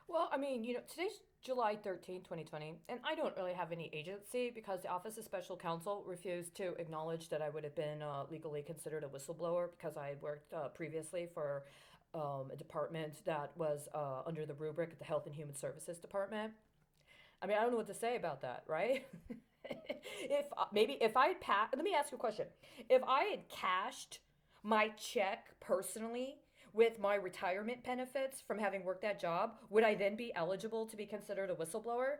Well, I mean, today's July 13th, 2020, and I don't really have any agency because the Office of Special Counsel refused to acknowledge that I would have been legally considered a whistleblower because I had worked previously for a department that was under the rubric of the Health and Human Services Department. I mean, I don't know what to say about that, right? If maybe if I had let me ask you a question. If I had cashed my check personally with my retirement benefits from having worked that job, would I then be eligible to be considered a whistleblower?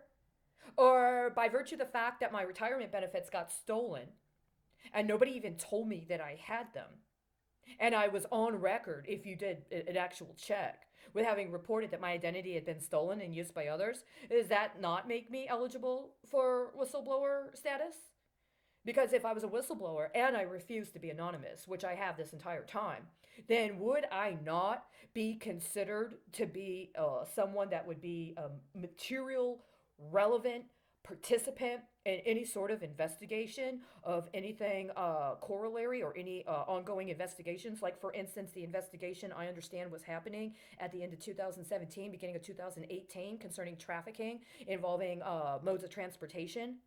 Or by virtue of the fact that my retirement benefits got stolen and nobody even told me that I had them, and I was on record, if you did an actual check, with having reported that my identity had been stolen and used by others, does that not make me eligible for whistleblower status? Because if I was a whistleblower and I refused to be anonymous, which I have this entire time, then would I not be considered to be someone that would be a material, relevant participant in any sort of investigation of anything corollary or any ongoing investigations? Like, for instance, the investigation I understand was happening at the end of 2017, beginning of 2018, concerning trafficking involving modes of transportation,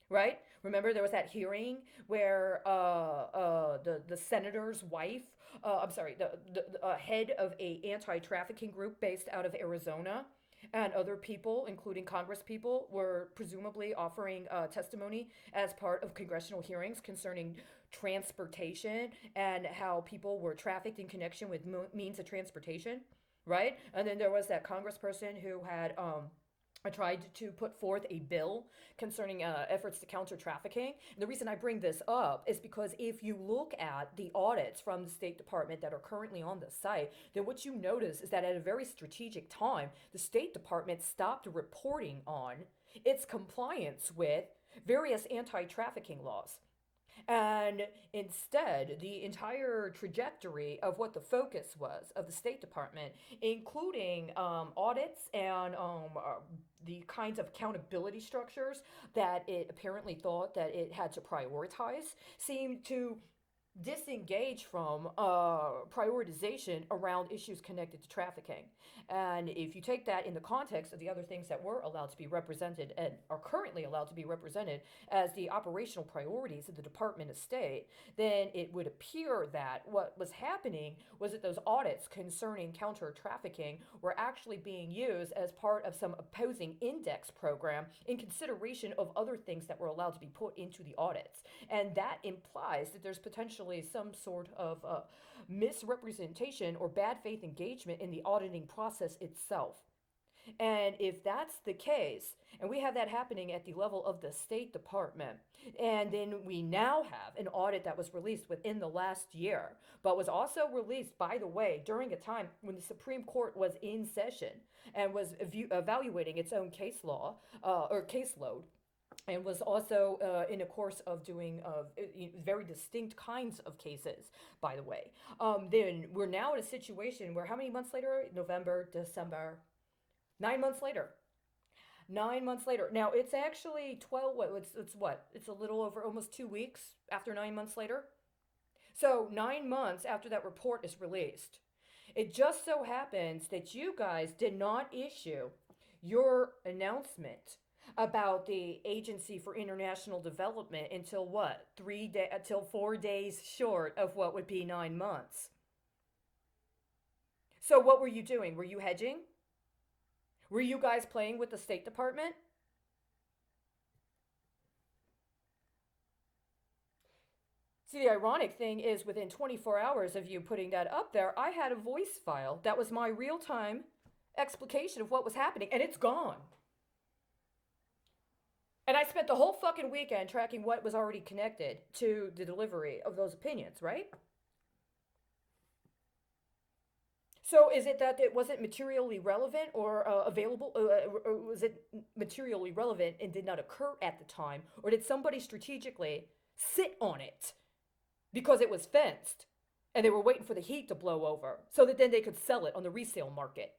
right? Remember, there was that hearing where the senator's wife, I'm sorry, the head of a anti-trafficking group based out of Arizona, and other people, including Congress people, were presumably offering testimony as part of congressional hearings concerning transportation and how people were trafficked in connection with means of transportation, right? And then there was that congressperson who had I tried to put forth a bill concerning efforts to counter trafficking. And the reason I bring this up is because if you look at the audits from the State Department that are currently on the site, then what you notice is that at a very strategic time, the State Department stopped reporting on its compliance with various anti trafficking laws. And instead, the entire trajectory of what the focus was of the State Department, including audits and the kinds of accountability structures that it apparently thought that it had to prioritize, seemed to disengage from prioritization around issues connected to trafficking. And if you take that in the context of the other things that were allowed to be represented and are currently allowed to be represented as the operational priorities of the Department of State, then it would appear that what was happening was that those audits concerning counter trafficking were actually being used as part of some opposing index program in consideration of other things that were allowed to be put into the audits. And that implies that there's potentially some sort of misrepresentation or bad faith engagement in the auditing process itself. And if that's the case, and we have that happening at the level of the State Department, and then we now have an audit that was released within the last year, but was also released, by the way, during a time when the Supreme Court was in session and was evaluating its own case law or caseload, and was also in a course of doing very distinct kinds of cases, by the way. Then we're now in a situation where how many months later? November, December, 9 months later. 9 months later. Now it's actually 12. It's what? It's a little over almost 2 weeks after 9 months later. So 9 months after that report is released, it just so happens that you guys did not issue your announcement about the Agency for International Development until what? Until 4 days short of what would be 9 months. So what were you doing? Were you hedging? Were you guys playing with the State Department? See, the ironic thing is within 24 hours of you putting that up there, I had a voice file that was my real time explication of what was happening, and it's gone. And I spent the whole fucking weekend tracking what was already connected to the delivery of those opinions, right? So is it that it wasn't materially relevant or available? Or was it materially relevant and did not occur at the time? Or did somebody strategically sit on it because it was fenced and they were waiting for the heat to blow over so that then they could sell it on the resale market?